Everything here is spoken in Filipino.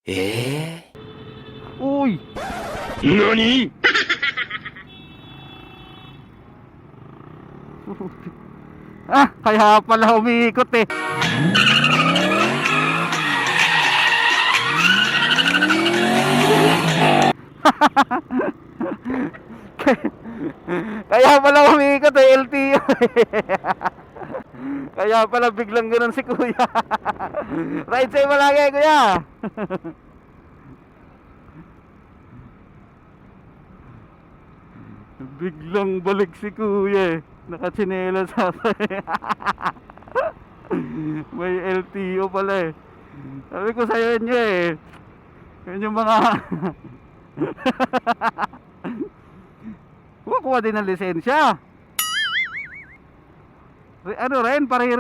Uy! NANI?! Kaya pala umiikot eh. Kaya pala umiikot eh, LTO eh. Kaya pala biglang ganun si kuya. Ride sa'yo malagi kuya. Biglang balik si kuya eh. Nakatsinelas sa may LTO pala eh. Sabi ko sa'yo inyo eh. Yun yung mga kuha din ng lisensya. Ano rin,